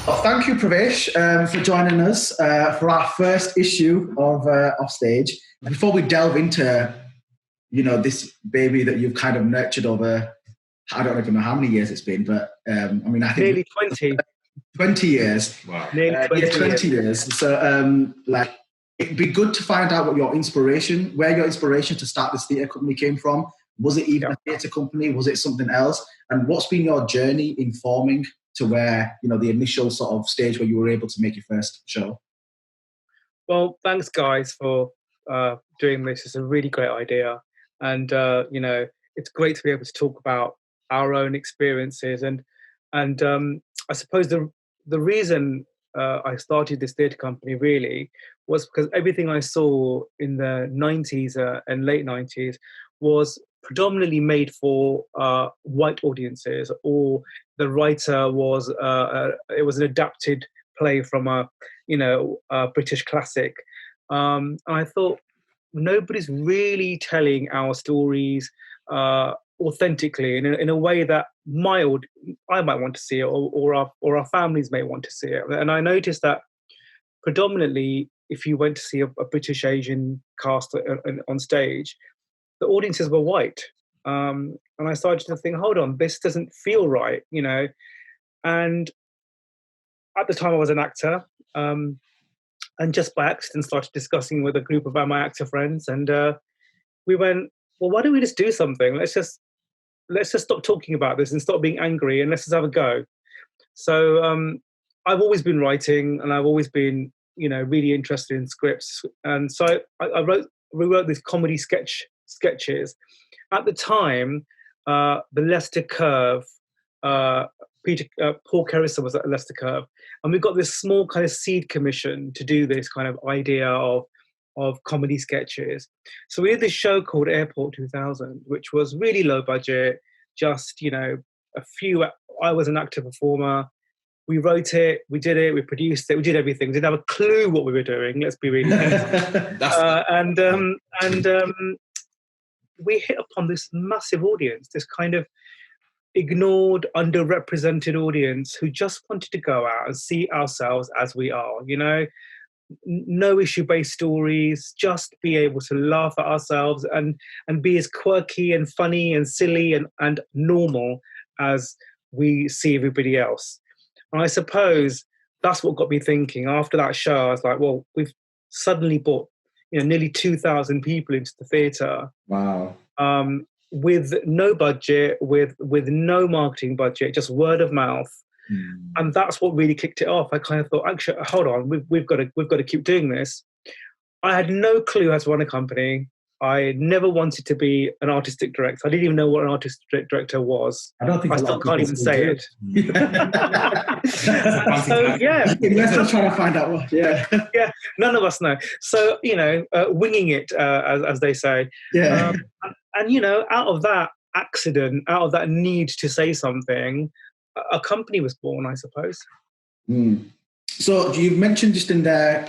Well, thank you, Pravesh, for joining us for our first issue of Offstage. Before we delve into, this baby that you've kind of nurtured over, I don't even know how many years it's been, but I think nearly 20. 20 years. Wow. Nearly 20, 20 years. So, it'd be good to find out where your inspiration to start this theatre company came from. Was it even a theatre company? Was it something else? And what's been your journey in forming to where, the initial sort of stage where you were able to make your first show? Well, thanks, guys, for doing this. It's a really great idea. And, it's great to be able to talk about our own experiences. And I suppose the reason I started this theatre company really was because everything I saw in the 90s and late 90s was predominantly made for white audiences, or the writer was it was an adapted play from a British classic. And I thought, nobody's really telling our stories authentically in a way that I might want to see it, or our families may want to see it. And I noticed that predominantly, if you went to see a British Asian cast on stage, the audiences were white. And I started to think, hold on, this doesn't feel right, And at the time I was an actor, and just by accident started discussing with a group of my actor friends. And we went, well, why don't we just do something? Let's just stop talking about this and stop being angry, and let's just have a go. So I've always been writing, and I've always been, really interested in scripts. And so we wrote these comedy sketches. At the time, the Leicester Curve, Paul Kerrison was at Leicester Curve, and we got this small kind of seed commission to do this kind of idea of comedy sketches. So we did this show called Airport 2000, which was really low budget, just, a few. I was an actor performer. We wrote it, we did it, we produced it, we did everything. We didn't have a clue what we were doing, let's be really honest. We hit upon this massive audience, this kind of ignored, underrepresented audience who just wanted to go out and see ourselves as we are, no issue-based stories, just be able to laugh at ourselves and be as quirky and funny and silly and normal as we see everybody else. And I suppose that's what got me thinking. After that show, I was like, well, we've suddenly brought nearly 2,000 people into the theatre. Wow. With no budget, with no marketing budget, just word of mouth. And that's what really kicked it off. I kind of thought, actually, hold on, we've got to keep doing this. I had no clue how to run a company. I never wanted to be an artistic director. I didn't even know what an artistic director was. I still can't even say it. So yeah, we're trying to find out what. Yeah, none of us know. So winging it, as they say. Yeah. And out of that accident, out of that need to say something, a company was born, I suppose. So you've mentioned just in there,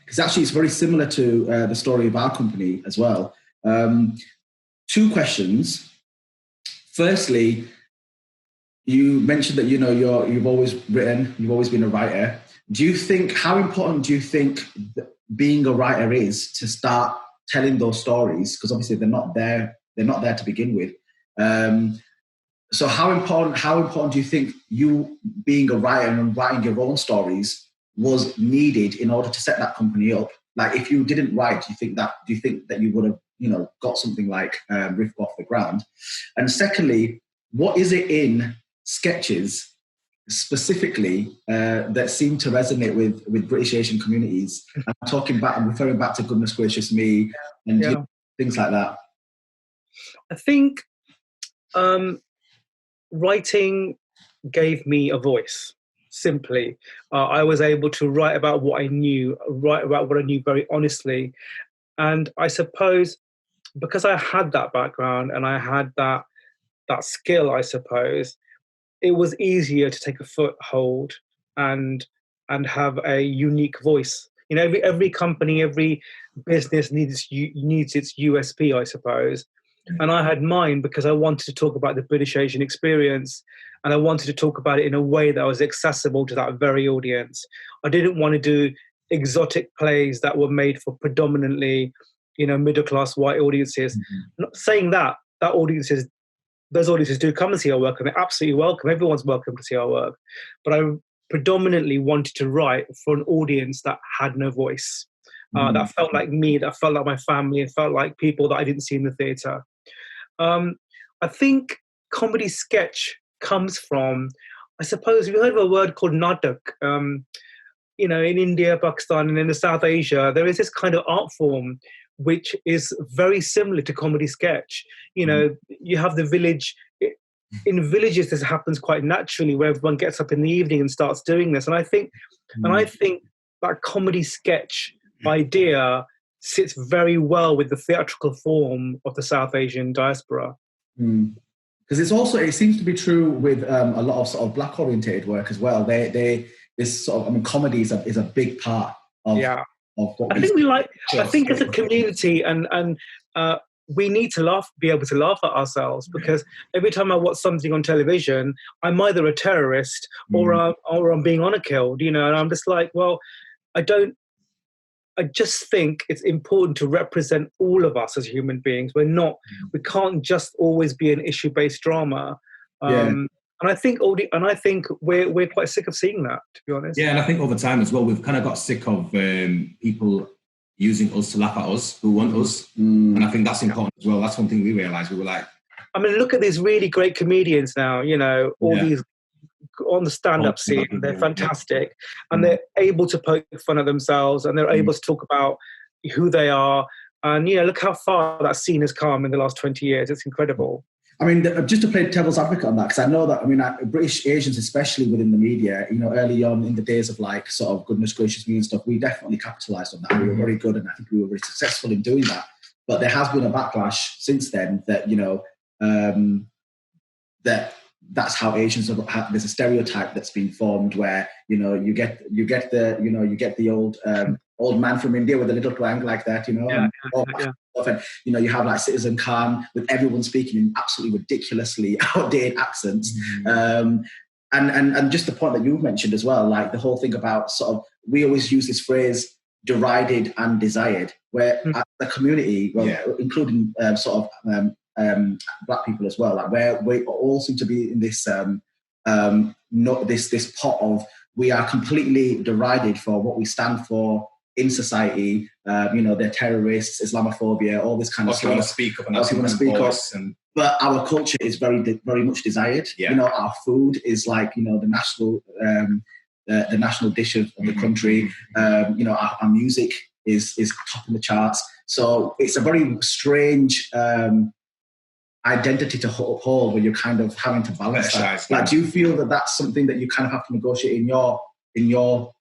because actually it's very similar to the story of our company as well. Two questions. Firstly, you mentioned that you've always written, you've always been a writer. How important do you think being a writer is to start telling those stories? Because obviously they're not there to begin with. So how important do you think you being a writer and writing your own stories was needed in order to set that company up? Like, if you didn't write, do you think that you would have, got something like Rifco off the ground? And secondly, what is it in sketches specifically that seem to resonate with British Asian communities? I'm referring back to Goodness Gracious Me and things like that. I think writing gave me a voice, simply. I was able to write about what I knew, very honestly. And I suppose because I had that background and I had that skill, I suppose, it was easier to take a foothold and have a unique voice. Every company, every business needs its USP, I suppose. And I had mine because I wanted to talk about the British Asian experience, and I wanted to talk about it in a way that was accessible to that very audience. I didn't want to do exotic plays that were made for predominantly, middle-class white audiences. Not saying that those audiences do come and see our work, and they're absolutely welcome. Everyone's welcome to see our work. But I predominantly wanted to write for an audience that had no voice, that felt like me, that felt like my family, and felt like people that I didn't see in the theatre. I think comedy sketch comes from, I suppose, you've heard of a word called natak. In India, Pakistan, and in the South Asia, there is this kind of art form which is very similar to comedy sketch. You have the village. In villages, this happens quite naturally, where everyone gets up in the evening and starts doing this. And I think that comedy sketch idea sits very well with the theatrical form of the South Asian diaspora. Because it seems to be true with a lot of sort of black orientated work as well. This sort of, comedy is a big part of what I think as a community, and we need to be able to laugh at ourselves, because every time I watch something on television, I'm either a terrorist or I'm being honor killed, and I'm just like, well, I just think it's important to represent all of us as human beings. We can't just always be an issue-based drama. And I think we're quite sick of seeing that, to be honest. Yeah, and I think over time as well, we've kind of got sick of people using us to laugh at us, who want us. And I think that's important as well. That's one thing we realised. We were like... look at these really great comedians now, these on the stand-up scene. They're fantastic. And they're able to poke fun at themselves, and they're able to talk about who they are. And, look how far that scene has come in the last 20 years. It's incredible. Just to play devil's advocate on that, because I know that, British Asians, especially within the media, early on in the days of like sort of goodness gracious me and stuff, we definitely capitalised on that. We were very good, and I think we were very successful in doing that. But there has been a backlash since then that, that's how Asians have. There's a stereotype that's been formed where you get the old man from India with a little twang like that, and you have like Citizen Khan with everyone speaking in absolutely ridiculously outdated accents, and just the point that you mentioned as well, like the whole thing about sort of, we always use this phrase derided and desired, where as a community, including black people as well, like where we all seem to be in this this pot of, we are completely derided for what we stand for in society. They're terrorists, Islamophobia, all this kind of stuff. Want to speak up, and but our culture is very, very much desired. Our food is like the national dish of the country. Our music is topping the charts. So it's a very strange identity to uphold when you're kind of having to balance that. Like, do you feel that that's something that you kind of have to negotiate in your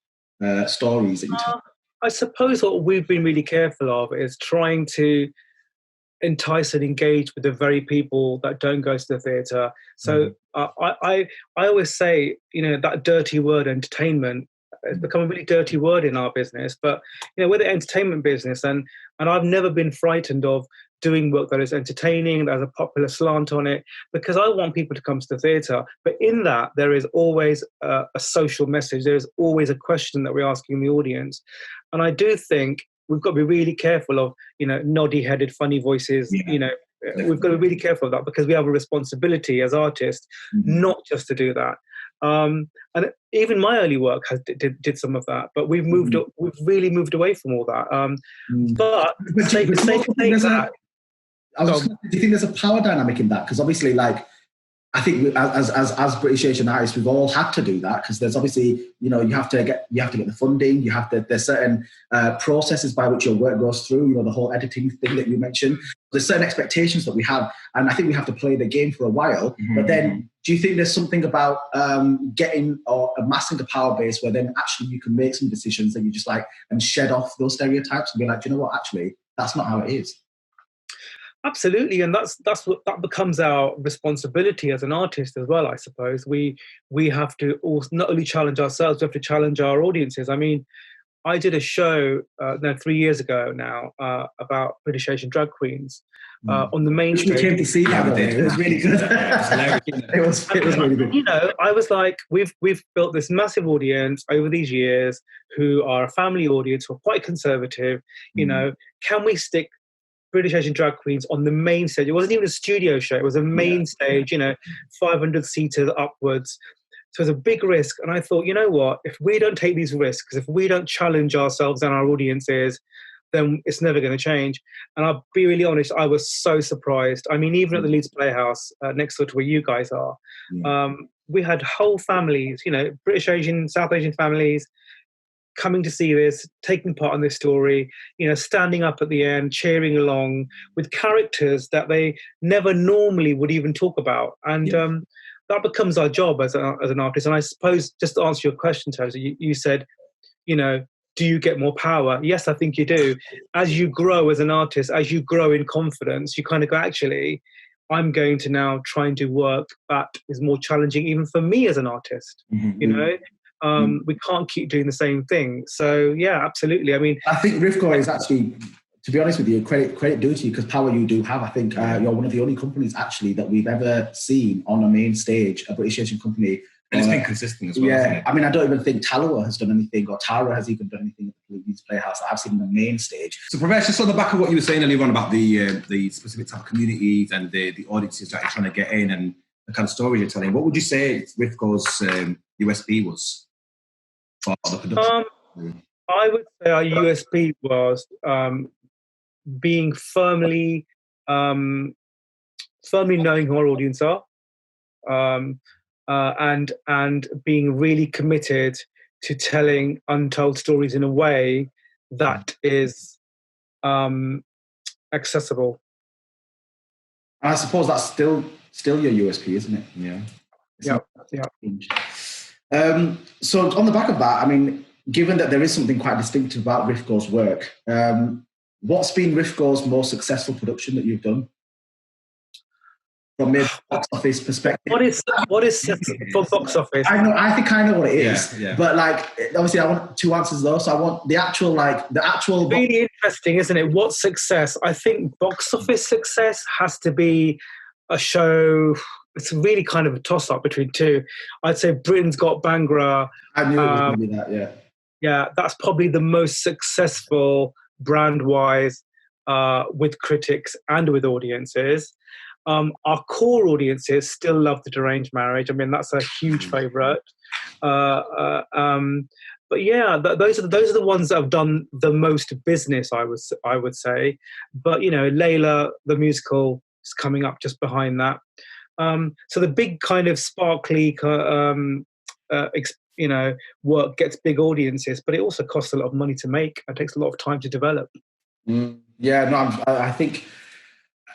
stories that you tell? I suppose what we've been really careful of is trying to entice and engage with the very people that don't go to the theatre. So I always say, that dirty word entertainment has become a really dirty word in our business, but we're the entertainment business, and I've never been frightened of doing work that is entertaining, that has a popular slant on it, because I want people to come to the theatre. But in that, there is always a social message. There is always a question that we're asking the audience. And I do think we've got to be really careful of, noddy-headed, funny voices. We've got to be really careful of that, because we have a responsibility as artists not just to do that. And even my early work did some of that, but we've really moved away from all that. Do you think there's a power dynamic in that? Because obviously, like, I think as British Asian artists, we've all had to do that, because there's obviously, you have to get the funding. There's certain processes by which your work goes through. The whole editing thing that you mentioned. There's certain expectations that we have, and I think we have to play the game for a while. But then, do you think there's something about getting or amassing a power base where then actually you can make some decisions that you just like and shed off those stereotypes and be like, do you know what? Actually, that's not how it is. Absolutely, and that becomes our responsibility as an artist as well, I suppose. We have to also not only challenge ourselves, we have to challenge our audiences. I mean, I did a show 3 years ago now about British Asian drag queens on the main stage. We came to see that. It was really good. It was really good. You know, I was like, we've built this massive audience over these years who are a family audience, who are quite conservative. You know, can we stick British Asian drag queens on the main stage? It wasn't even a studio show. It was a main stage, you know, 500 seaters upwards. So it's a big risk. And I thought, you know what, if we don't take these risks, if we don't challenge ourselves and our audiences, then it's never going to change. And I'll be really honest, I was so surprised. I mean, even at the Leeds Playhouse, next door to where you guys are, we had whole families, you know, British Asian, South Asian families coming to see this, taking part in this story, you know, standing up at the end, cheering along with characters that they never normally would even talk about. And that becomes our job as an artist. And I suppose, just to answer your question, Tozy, you said, you know, do you get more power? Yes, I think you do. As you grow as an artist, as you grow in confidence, you kind of go, actually, I'm going to now try and do work that is more challenging even for me as an artist, you know? We can't keep doing the same thing. So, yeah, absolutely. I mean, I think Rifco is actually, to be honest with you, credit due to you, because power you do have. I think you're one of the only companies actually that we've ever seen on a main stage, a British Asian company. And it's been consistent as well. Yeah, hasn't it? I mean, I don't even think Talawa has done anything, or Tara has even done anything at the Leeds Playhouse that I've seen on the main stage. So, Pravesh, just on the back of what you were saying earlier on about the specific type of communities and the audiences that you're trying to get in and the kind of stories you're telling, what would you say Rifco's USP was for the production? I would say our USP was being firmly knowing who our audience are, and being really committed to telling untold stories in a way that is accessible. And I suppose that's still your USP, isn't it? Yeah. So on the back of that, I mean, given that there is something quite distinctive about Rifco's work, what's been Rifco's most successful production that you've done? From a box office perspective. What is for box office? I think I know what it is. Yeah. But like, obviously, I want two answers though. So I want the actual. Really interesting, isn't it? What success? I think box office success has to be a show. It's really kind of a toss-up between two. I'd say Britain's Got Bhangra. I knew it was going to be that. Yeah. Yeah, that's probably the most successful brand-wise with critics and with audiences. Our core audiences still love The Deranged Marriage. I mean, that's a huge favourite. But yeah, those are the ones that have done the most business, I would say. But you know, Layla the musical is coming up just behind that. So the big kind of sparkly, work gets big audiences, but it also costs a lot of money to make and takes a lot of time to develop. I think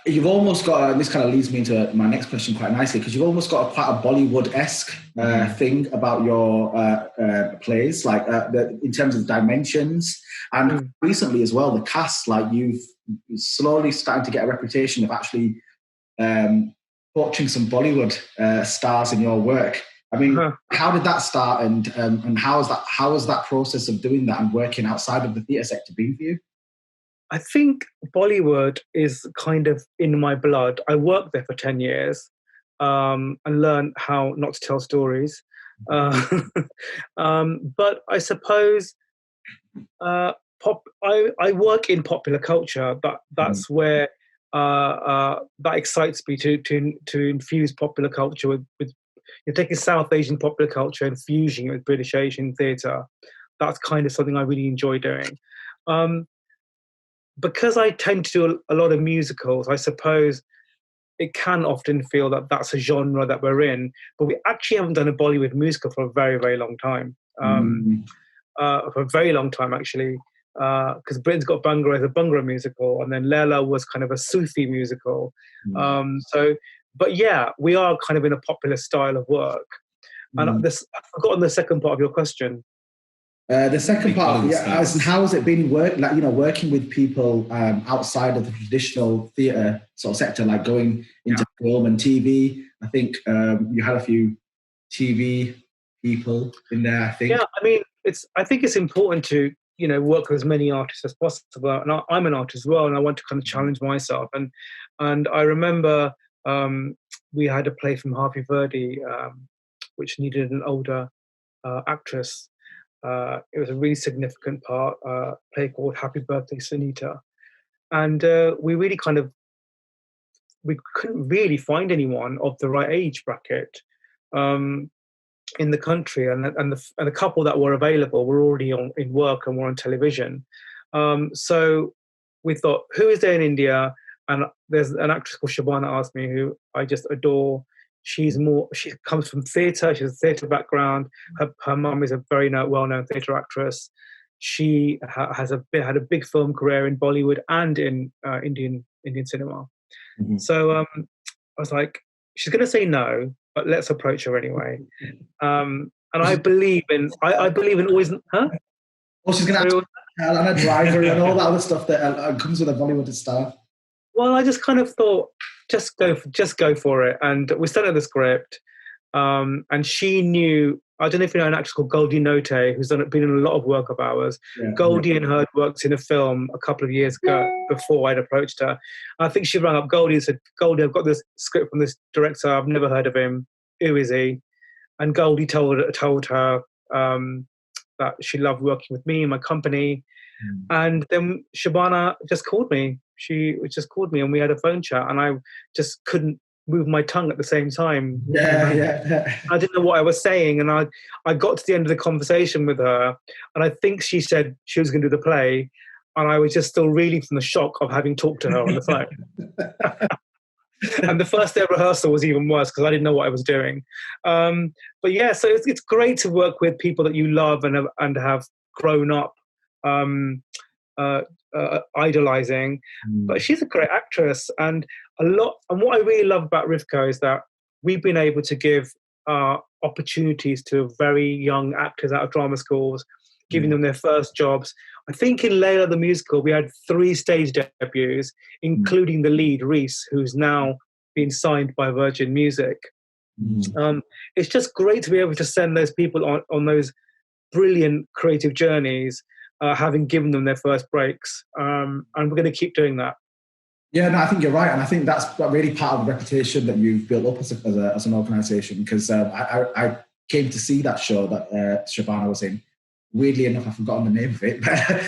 you've almost got, and this kind of leads me into my next question quite nicely, because you've almost got quite a Bollywood-esque thing about your plays, like in terms of dimensions. And recently as well, the cast, like you've slowly starting to get a reputation of actually watching some Bollywood stars in your work. I mean, how did that start, and how has that process of doing that and working outside of the theatre sector been for you? I think Bollywood is kind of in my blood. I worked there for 10 years and learned how not to tell stories. But I suppose I work in popular culture. That's where that excites me to infuse popular culture with you're taking South Asian popular culture and fusing it with British Asian theatre. That's kind of something I really enjoy doing. Because I tend to do a lot of musicals, I suppose it can often feel that that's a genre that we're in, but we actually haven't done a Bollywood musical for a very, very long time. For a very long time, actually, because Britain's Got Bhangra is a Bhangra musical, and then Layla was kind of a Sufi musical. But yeah, we are kind of in a popular style of work. And I've forgotten the second part of your question. The second part, how has it been working with people outside of the traditional theatre sort of sector, like going into film and TV? I think you had a few TV people in there, I think. Yeah, I mean, I think it's important to, work with as many artists as possible. And I'm an artist as well, and I want to kind of challenge myself. And I remember we had a play from Harvey Verdi, which needed an older actress. It was a really significant part, play called Happy Birthday, Sunita. And we couldn't really find anyone of the right age bracket in the country, and the couple that were available were already in work and were on television. So we thought, who is there in India? And there's an actress called Shabana Azmi, who I just adore. She comes from theatre. She has a theatre background. Her mum is a very well-known theatre actress. She had a big film career in Bollywood and in Indian cinema. Mm-hmm. So I was like, she's going to say no, but let's approach her anyway. And I believe in always, huh? Oh, she's going to have Anna Driver and all that other stuff that comes with a Bollywood star. Well, I just kind of thought, just go for it. And we sent her the script, and she knew. I don't know if you know an actress called Goldie Note, who's been in a lot of work of ours. Yeah, Goldie and her had worked in a film a couple of years ago before I'd approached her. I think she rang up Goldie and said, "Goldie, I've got this script from this director. I've never heard of him. Who is he?" And Goldie told her that she loved working with me and my company. And then Shabana just called me. She just called me and we had a phone chat, and I just couldn't move my tongue at the same time. Yeah. I didn't know what I was saying, and I got to the end of the conversation with her, and I think she said she was going to do the play, and I was just still reeling from the shock of having talked to her on the phone. And the first day of rehearsal was even worse because I didn't know what I was doing. But yeah, so it's great to work with people that you love and have grown up idolizing. But she's a great actress, and what I really love about Rifco is that we've been able to give opportunities to very young actors out of drama schools, giving them their first jobs. I think in Layla the musical we had 3 stage debuts, including the lead Reese, who's now been signed by Virgin Music. It's just great to be able to send those people on those brilliant creative journeys, having given them their first breaks, and we're going to keep doing that. Yeah, no, I think you're right, and I think that's really part of the reputation that you've built up as an organisation. Because I came to see that show that Shabana was in. Weirdly enough, I've forgotten the name of it. I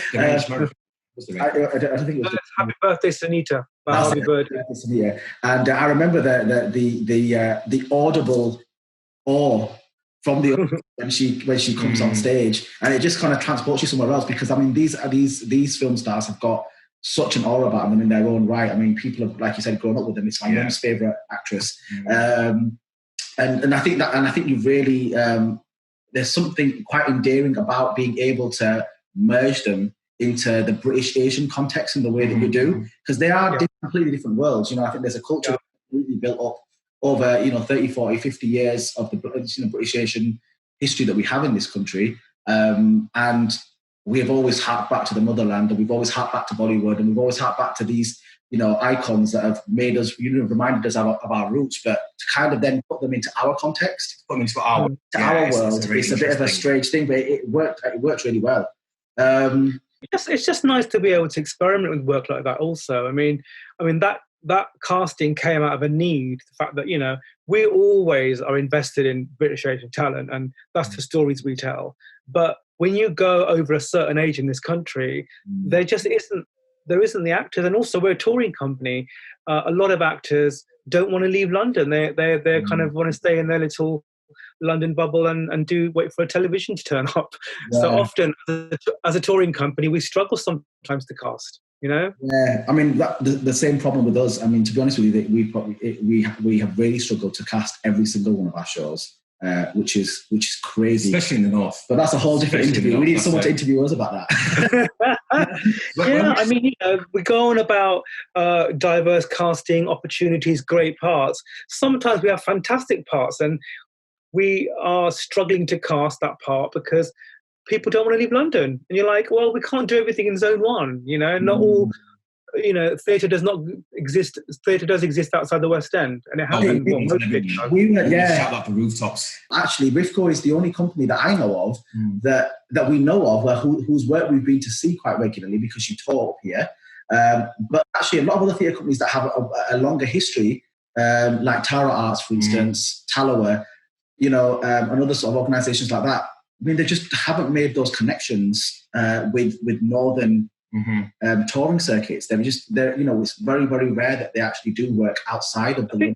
don't think it was. Happy Birthday, Sunita. Happy Birthday, Sunita. And I remember the audible awe from the when she comes on stage, and it just kind of transports you somewhere else. Because I mean, these film stars have got such an aura about them in their own right. I mean, people have, like you said, grown up with them. It's my mum's favourite actress, and I think you really there's something quite endearing about being able to merge them into the British Asian context in the way that you do, because they are completely different worlds. I think there's a culture completely built up over 30, 40, 50 years of the British Asian history that we have in this country, and we have always harked back to the motherland, and we've always harked back to Bollywood, and we've always harked back to these icons that have made us, reminded us of our roots, but to kind of then put them into our context, put them into our world, it's a bit of a strange thing, but it works really well. It's just nice to be able to experiment with work like that also. I mean that casting came out of a need, the fact that we always are invested in British Asian talent, and that's the stories we tell. But when you go over a certain age in this country, there just isn't the actors. And also, we're a touring company. A lot of actors don't want to leave London. They kind of want to stay in their little London bubble and wait for a television to turn up. Yeah. So often, as a touring company, we struggle sometimes to cast. Yeah, I mean the same problem with us. I mean, to be honest with you, we have really struggled to cast every single one of our shows. Which is crazy, especially in the north. But that's a whole different interview. We need someone to interview us about that. I mean, we go on about diverse casting opportunities, great parts. Sometimes we have fantastic parts, and we are struggling to cast that part because people don't want to leave London. And you're like, well, we can't do everything in Zone 1. Not all theatre does not exist. Theatre does exist outside the West End, and it happened. Shout out the rooftops. Actually, Rifco is the only company that I know of that we know of whose work we've been to see quite regularly because you tour up here. But actually, a lot of other theatre companies that have a longer history, like Tara Arts, for instance, Tallower, and other sort of organisations like that. I mean, they just haven't made those connections with northern touring circuits. It's very, very rare that they actually do work outside of the.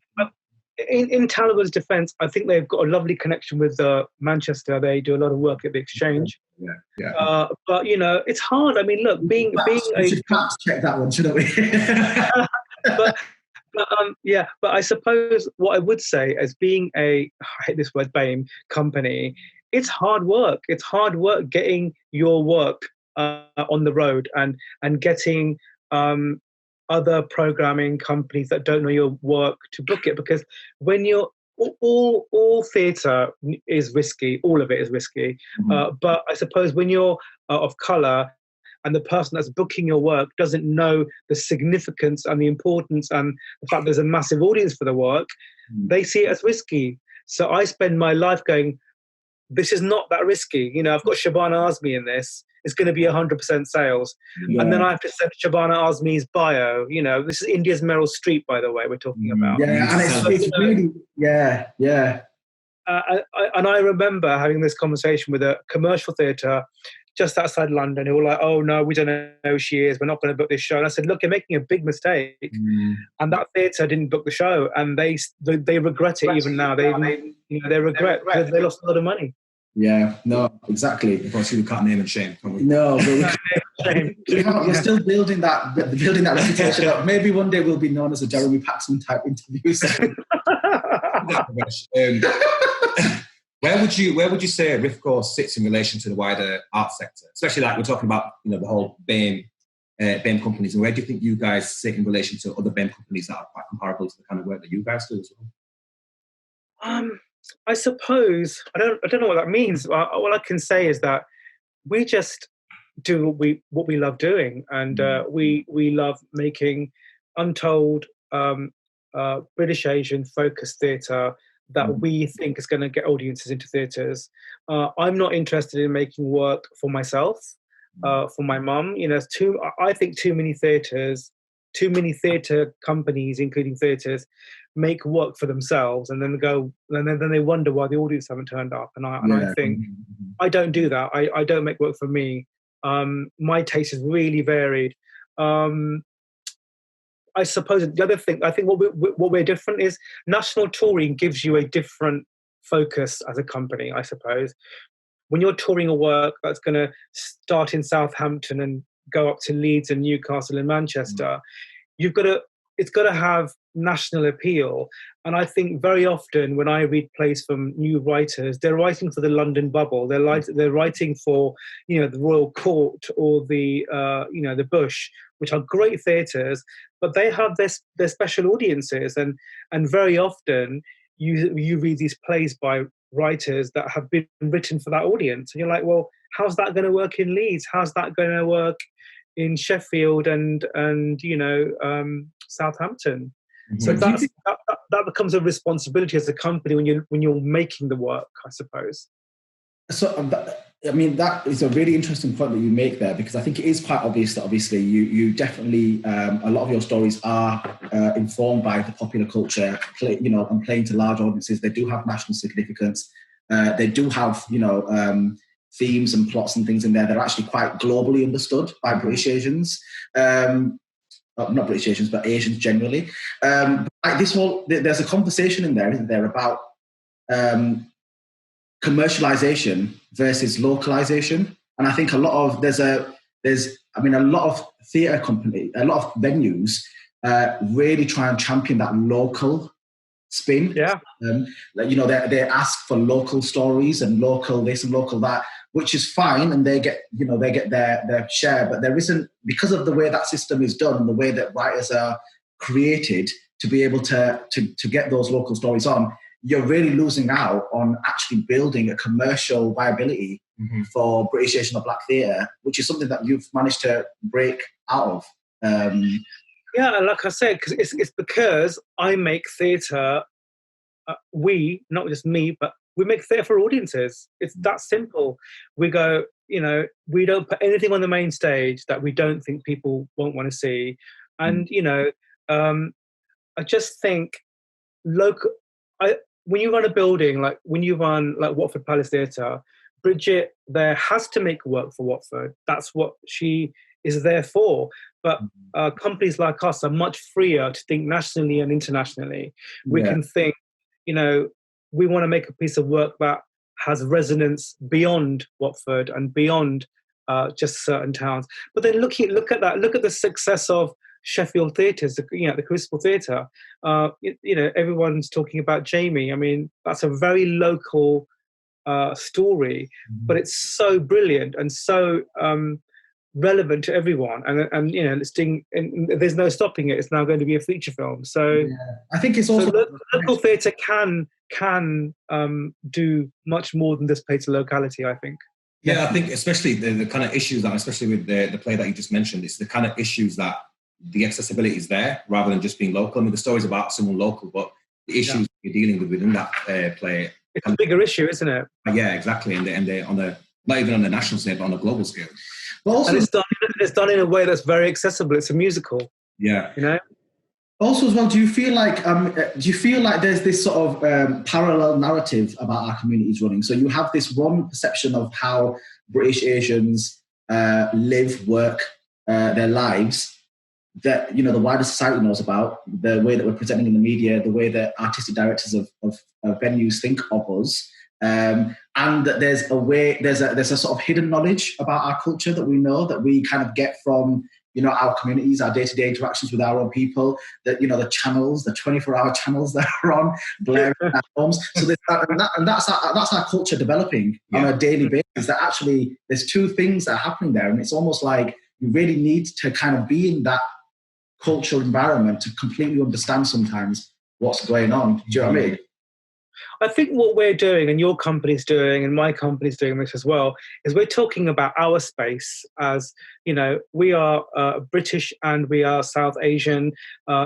In Tallower's defence, I think they've got a lovely connection with Manchester. They do a lot of work at the Exchange. Yeah. But it's hard. I mean, look, being we should perhaps check that one, shouldn't we? but I suppose what I would say as being I hate this word, BAME company, it's hard work. It's hard work getting your work on the road and getting other programming companies that don't know your work to book it, because when you're all theatre is risky, all of it is risky. But I suppose when you're of colour and the person that's booking your work doesn't know the significance and the importance and the fact there's a massive audience for the work, they see it as risky. So I spend my life going, this is not that risky. I've got Shabana Azmi in this. It's going to be 100% sales. Yeah. And then I have to send Shabana Azmi's bio. This is India's Meryl Streep, by the way, we're talking about. Yeah, and it's really, yeah. And I remember having this conversation with a commercial theatre just outside London who were like, oh, no, we don't know who she is. We're not going to book this show. And I said, look, you're making a big mistake. And that theatre didn't book the show. And they regret it even now. They regret because they lost a lot of money. Yeah, no, exactly. Of course, we can't name and shame, can we? No, but we're still building that reputation up. Maybe one day we'll be known as a Jeremy Paxman type interview. Where would you say Rifco sits in relation to the wider art sector? Especially like we're talking about, the whole BAME companies. And where do you think you guys sit in relation to other BAME companies that are quite comparable to the kind of work that you guys do as well? I suppose I don't know what that means. All I can say is that we just do what we love doing, and we love making untold British Asian focused theatre that we think is going to get audiences into theatres. I'm not interested in making work for myself, for my mum. I think too many theatre companies, including theatres, make work for themselves and then they wonder why the audience haven't turned up. And I think I don't do that. I don't make work for me. My taste is really varied. I suppose the other thing, I think what we're different is national touring gives you a different focus as a company, I suppose. When you're touring a work that's going to start in Southampton and go up to Leeds and Newcastle and Manchester, it's got to have national appeal. And I think very often when I read plays from new writers, they're writing for the London bubble. They're writing for the Royal Court or the Bush, which are great theatres, but they have their special audiences. And very often you read these plays by writers that have been written for that audience, and you're like, well, how's that going to work in Leeds? How's that going to work in Sheffield and Southampton? So that becomes a responsibility as a company when you're making the work, I suppose. So that is a really interesting point that you make there, because I think it is quite obvious that obviously you definitely a lot of your stories are informed by the popular culture, and playing to large audiences. They do have national significance. They do have themes and plots and things in there that are actually quite globally understood by British Asians. Not British Asians, but Asians generally. There's a conversation in there, isn't there, about commercialization versus localization. And I think a lot of theatre companies, a lot of venues really try and champion that local spin. Yeah. They ask for local stories and local this and local that, which is fine, and they get their share. But there isn't, because of the way that system is done and the way that writers are created to be able to get those local stories on, you're really losing out on actually building a commercial viability for British Asian or Black theatre, which is something that you've managed to break out of. Yeah, and like I said, because it's because I make theatre. We, not just me, but we make theatre for audiences. It's that simple. We go, we don't put anything on the main stage that we don't think people won't want to see. And, I just think when you run a building, like when you run like Watford Palace Theatre, Bridget there has to make work for Watford. That's what she is there for. But companies like us are much freer to think nationally and internationally. We can think, we want to make a piece of work that has resonance beyond Watford and beyond just certain towns. But then look at that. Look at the success of Sheffield theatres, the Crucible Theatre. Everyone's talking about Jamie. I mean, that's a very local story, but it's so brilliant and so relevant to everyone, and there's no stopping it. It's now going to be a feature film. So I think it's also local theatre can do much more than this play to locality, I think. Yeah, I think especially the kind of issues that, especially with the play that you just mentioned, it's the kind of issues that the accessibility is there rather than just being local. I mean, the story's about someone local, but the issues you're dealing with within that play, it's a bigger issue, isn't it? Yeah, exactly, and they're on a, not even on a national scale, but on a global scale. But also, and it's done in a way that's very accessible. It's a musical. Yeah. Also, as well, do you feel like there's this sort of parallel narrative about our communities running? So you have this one perception of how British Asians live, work their lives that the wider society knows about, the way that we're presenting in the media, the way that artistic directors of venues think of us. And that there's a sort of hidden knowledge about our culture that we know, that we kind of get from our communities, our day-to-day interactions with our own people, that the channels, the 24-hour channels that are on blaring in our homes. So there's that, and that's our culture developing on a daily basis. That actually there's two things that are happening there, and it's almost like you really need to kind of be in that cultural environment to completely understand sometimes what's going on. Do you know what I mean? I think what we're doing, and your company's doing, and my company's doing this as well, is we're talking about our space as, we are British and we are South Asian.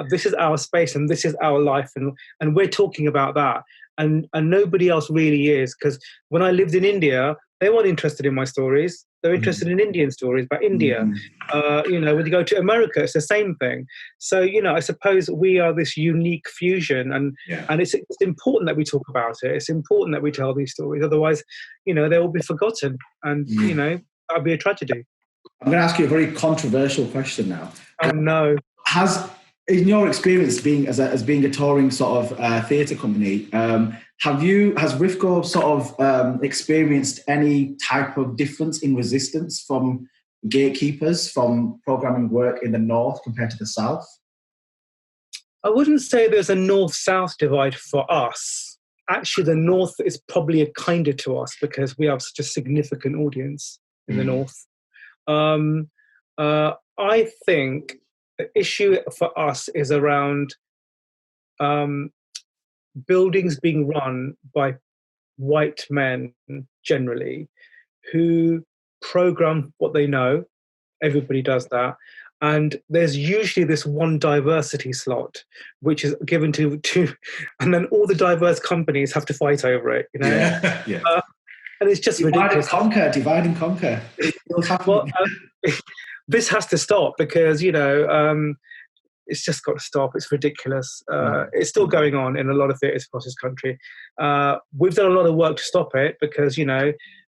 This is our space and this is our life. And we're talking about that. And nobody else really is. Because when I lived in India, they weren't interested in my stories. They're interested in Indian stories about India. When you go to America, it's the same thing. So, I suppose we are this unique fusion, and it's important that we talk about it. It's important that we tell these stories. Otherwise, they will be forgotten, and, that'd be a tragedy. I'm going to ask you a very controversial question now. Oh, no. In your experience as being a touring sort of theatre company, has Rifco sort of experienced any type of difference in resistance from gatekeepers from programming work in the north compared to the south? I wouldn't say there's a north-south divide for us. Actually, the north is probably a kinder to us because we have such a significant audience in the north. I think the issue for us is around buildings being run by white men generally who program what they know. Everybody does that. And there's usually this one diversity slot, which is given to and then all the diverse companies have to fight over it, and it's just ridiculous. Divide and conquer. Well, this has to stop because, it's just got to stop. It's ridiculous. It's still going on in a lot of theatres across this country. We've done a lot of work to stop it because,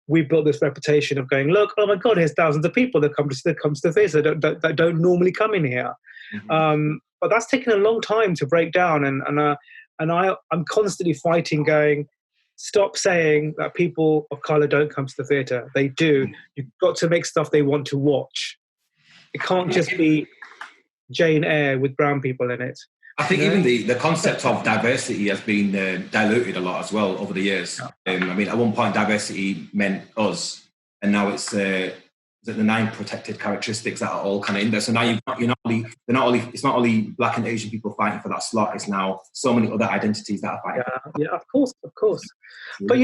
we built this reputation of going, look, oh my God, here's thousands of people that come to the theatre that don't normally come in here. But that's taken a long time to break down. And I'm constantly fighting going, stop saying that people of colour don't come to the theatre. They do. You've got to make stuff they want to watch. It can't just be Jane Eyre with brown people in it. I think even the concept of diversity has been diluted a lot as well over the years. At one point, diversity meant us, and now it's the 9 protected characteristics that are all kind of in there. So now it's not only Black and Asian people fighting for that slot, it's now so many other identities that are fighting. Yeah, of course. But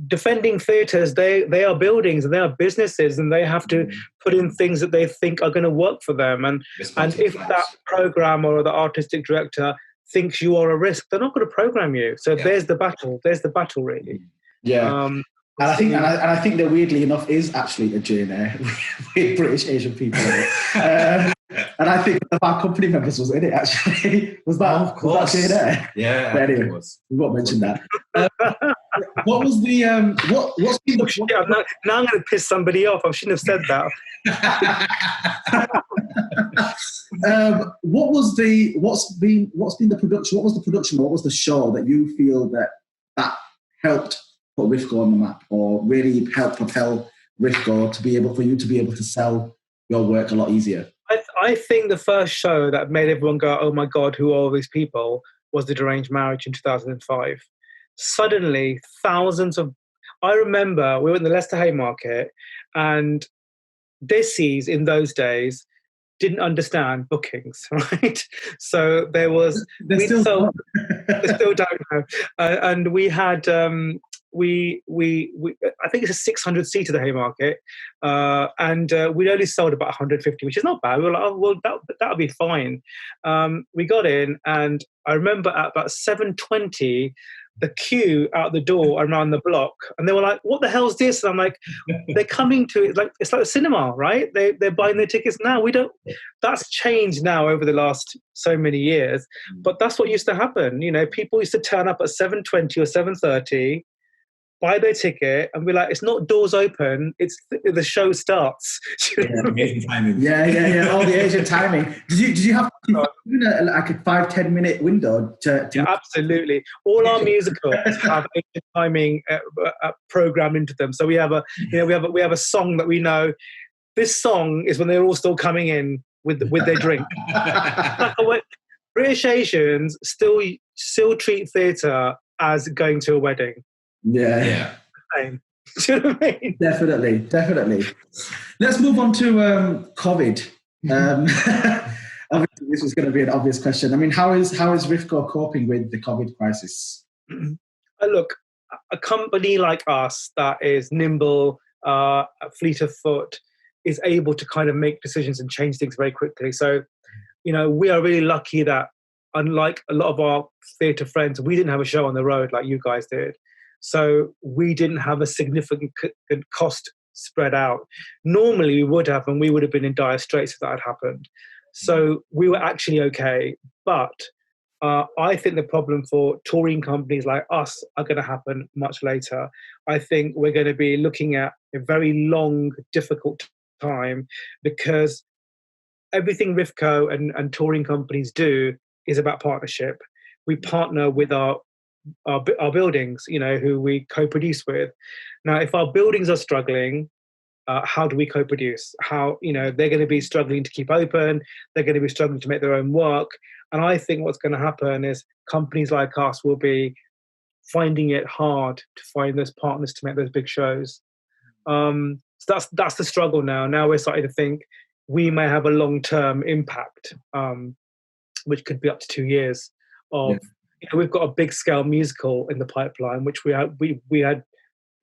defending theatres, they are buildings and they are businesses, and they have to put in things that they think are going to work for them. And if that programme or the artistic director thinks you are a risk, they're not going to program you. So there's the battle. There's the battle, really. Yeah. And I think that weirdly enough is actually a journey with British Asian people. And I think one of our company members was in it actually. Was that journey? Yeah. But anyway, we won't mention that. What was the what's been the now I'm going to piss somebody off. I shouldn't have said that. what's been the production? What was the production? What was the show that you feel that helped put Rifco on the map, or really helped propel Rifco for you to be able to sell your work a lot easier? I think the first show that made everyone go, "Oh my God, who are all these people?" was The Deranged Marriage in 2005. Suddenly, I remember we were in the Leicester Haymarket, and Dissies in those days didn't understand bookings, right? So there was... They still don't know. And we had... We I think it's a 600 seat at the Haymarket, and we'd only sold about 150, which is not bad. We were like, oh well, that'll be fine. We got in, and I remember at about 7:20, the queue out the door around the block, and they were like, "What the hell's this?" And I'm like, "They're coming to it. It's like a cinema, right? They're buying their tickets now. We don't." That's changed now over the last so many years, but that's what used to happen. People used to turn up at 7:20 or 7:30. Buy their ticket and be like, it's not doors open, it's the show starts. Amazing timing. Yeah. All the Asian timing. Did you have like a 5-10 minute window to Yeah, absolutely. All our musicals have Asian timing programmed into them. So we have a song that we know. This song is when they're all still coming in with their drink. British Asians still treat theatre as going to a wedding. Yeah. Do you know what I mean? Definitely. Let's move on to COVID. Obviously, this was going to be an obvious question. I mean, how is Rifco coping with the COVID crisis? Look, a company like us that is nimble, fleet of foot, is able to kind of make decisions and change things very quickly. So, we are really lucky that, unlike a lot of our theatre friends, we didn't have a show on the road like you guys did. So we didn't have a significant cost spread out. Normally we would have, and we would have been in dire straits if that had happened. So we were actually okay. But I think the problem for touring companies like us are going to happen much later. I think we're going to be looking at a very long, difficult time, because everything Rifco and touring companies do is about partnership. We partner with our buildings, who we co-produce with. Now, if our buildings are struggling, how do we co-produce? How, they're going to be struggling to keep open. They're going to be struggling to make their own work. And I think what's going to happen is companies like us will be finding it hard to find those partners to make those big shows. So that's the struggle now. Now we're starting to think we may have a long-term impact, which could be up to 2 years of... We've got a big scale musical in the pipeline, which we had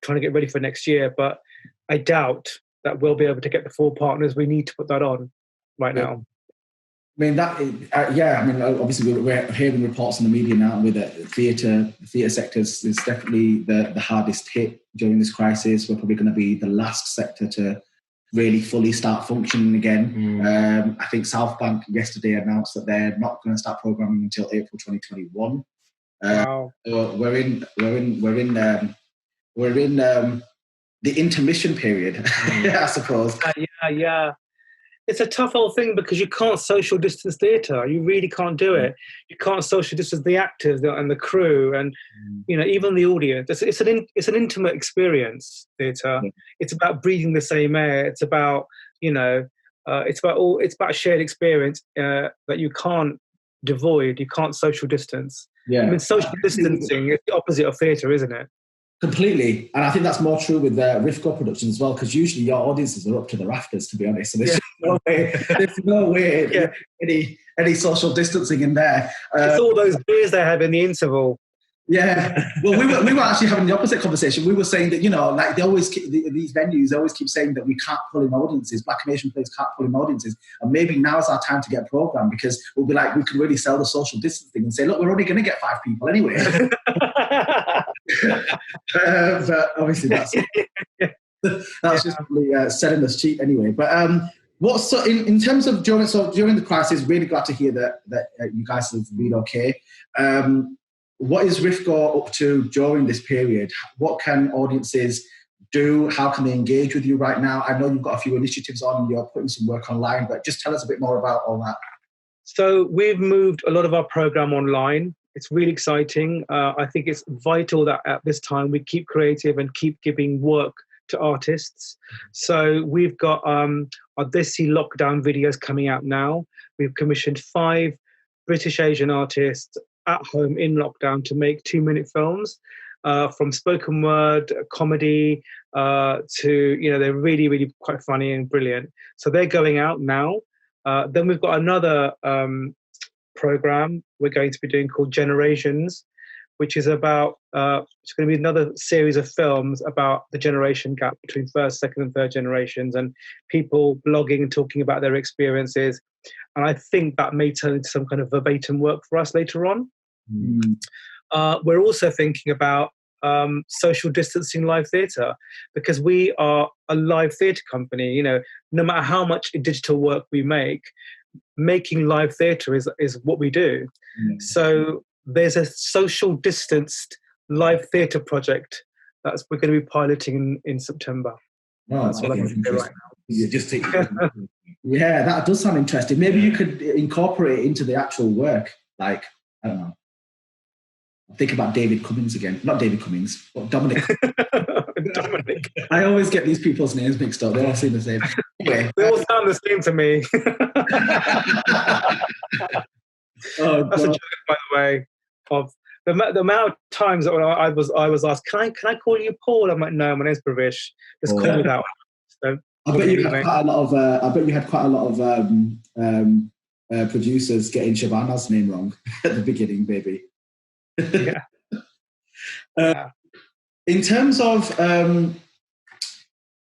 trying to get ready for next year, but I doubt that we'll be able to get the 4 partners we need to put that on right now. I mean, obviously we're hearing reports in the media now with the theatre sectors is definitely the hardest hit during this crisis. We're probably going to be the last sector to really fully start functioning again. I think South Bank yesterday announced that they're not going to start programming until April 2021. Wow. So we're in the intermission period, I suppose. Yeah. It's a tough old thing because you can't social distance theatre. You really can't do it. You can't social distance the actors and the crew and even the audience. It's an intimate experience. Theatre. It's about breathing the same air. It's about it's about shared experience that you can't devoid. You can't social distance. Yeah. I mean, social distancing is the opposite of theatre, isn't it? Completely. And I think that's more true with Rifco production as well, because usually your audiences are up to the rafters, to be honest. And there's no way any social distancing in there. It's all those beers they have in the interval. Yeah. Well, we were actually having the opposite conversation. We were saying that, like they always these venues always keep saying that we can't pull in audiences. Black and Asian players can't pull in audiences. And maybe now's our time to get a program, because we'll be like, we can really sell the social distancing and say, look, we're only going to get 5 people anyway. But obviously that's just probably setting us cheap anyway. But what's in terms of during the crisis, really glad to hear that you guys have been okay. What is Rifco up to during this period? What can audiences do? How can they engage with you right now? I know you've got a few initiatives on, you're putting some work online, but just tell us a bit more about all that. So we've moved a lot of our program online. It's really exciting. I think it's vital that at this time we keep creative and keep giving work to artists. So we've got our Desi lockdown videos coming out now. We've commissioned 5 British Asian artists at home in lockdown to make 2-minute films, from spoken word, comedy, to, they're really, really quite funny and brilliant. So they're going out now. Then we've got another program we're going to be doing called Generations, which is about, it's going to be another series of films about the generation gap between first, second and third generations, and people blogging and talking about their experiences. And I think that may turn into some kind of verbatim work for us later on. We're also thinking about social distancing live theatre, because we are a live theatre company. No matter how much digital work we make, making live theatre is what we do. So there's a social distanced live theatre project that we're going to be piloting in September. Oh, that's what I'm going to do right now. Yeah, that does sound interesting. Maybe you could incorporate it into the actual work. Like, I don't know. Think about David Cummings again. Not David Cummings, but Dominic. Dominic. I always get these people's names mixed up. They all seem the same. Anyway, they all sound the same to me. That's a joke, by the way, of the amount of times that when I was asked, can I call you Paul? I'm like, no, my name's Pravesh. Just call me that one. So, I bet you had quite a lot of producers getting Shabana's name wrong at the beginning, baby. Yeah. In terms of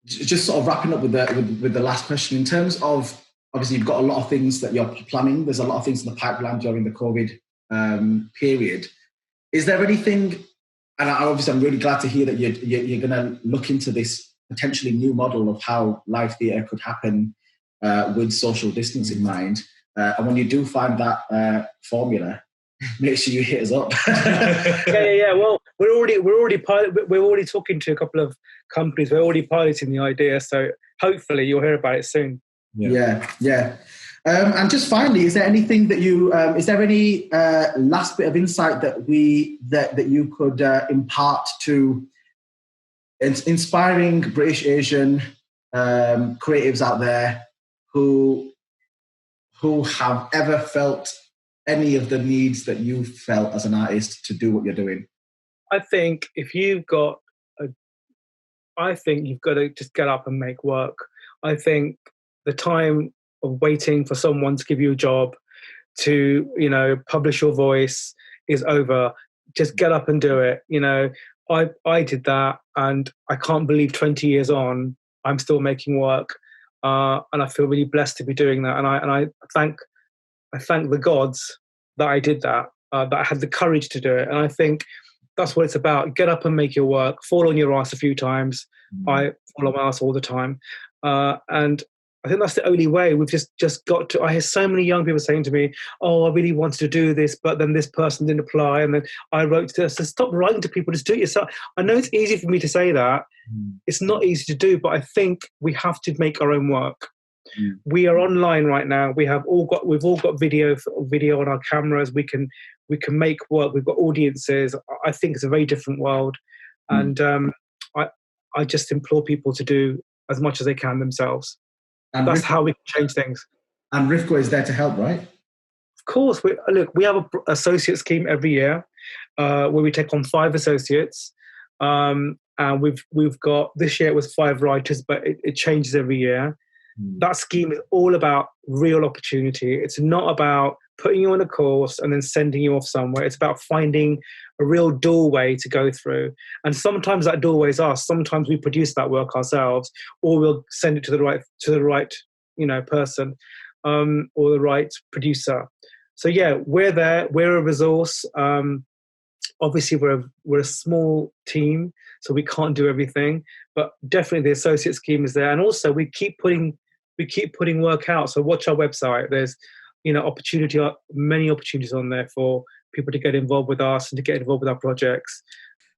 just sort of wrapping up with the last question, in terms of, obviously you've got a lot of things that you're planning. There's a lot of things in the pipeline during the COVID period. Is there anything? And obviously, I'm really glad to hear that you're going to look into this potentially new model of how live theatre could happen with social distance in mind. And when you do find that formula, make sure you hit us up. Yeah. Well, we're already talking to a couple of companies. We're already piloting the idea, so hopefully you'll hear about it soon. Yeah. And just finally, is there anything that is there any last bit of insight that you could impart to inspiring British Asian creatives out there who have ever felt any of the needs that you felt as an artist to do what you're doing? I think you've got to just get up and make work. I think the time of waiting for someone to give you a job to, publish your voice is over. Just get up and do it. I did that, and I can't believe 20 years on, I'm still making work. And I feel really blessed to be doing that. And I thank the gods that I did that, that I had the courage to do it. And I think that's what it's about. Get up and make your work. Fall on your ass a few times. I fall on my ass all the time. And I think that's the only way. We've just got to. I hear so many young people saying to me, "Oh, I really wanted to do this, but then this person didn't apply, and then I wrote to this." So stop writing to people. Just do it yourself. I know it's easy for me to say that. It's not easy to do, but I think we have to make our own work. We are online right now. We've all got video on our cameras. We can make work. We've got audiences. I think it's a very different world, and I just implore people to do as much as they can themselves. And that's how we can change things. And Rifco is there to help, right? Of course. We have an associate scheme every year where we take on 5 associates. And we've got, this year it was 5 writers, but it changes every year. That scheme is all about real opportunity. It's not about putting you on a course and then sending you off somewhere. It's about finding a real doorway to go through. And sometimes that doorway is us. Sometimes we produce that work ourselves, or we'll send it to the right person, or the right producer. So yeah, we're there. We're a resource. Obviously, we're a small team, so we can't do everything. But definitely, the associate scheme is there, and also we keep putting work out. So watch our website. There's many opportunities on there for people to get involved with us and to get involved with our projects.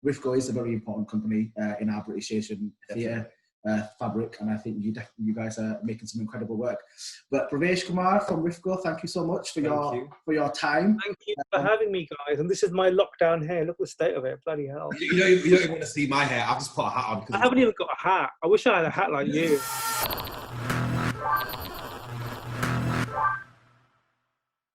Rifco is a very important company in our British Asian theatre fabric, and I think you guys are making some incredible work. But Pravesh Kumar from Rifco, thank you so much for your time. Thank you for having me, guys. And this is my lockdown hair. Look at the state of it. Bloody hell. You don't even want to see my hair. I've just put a hat on. I haven't even got a hat. I wish I had a hat like you.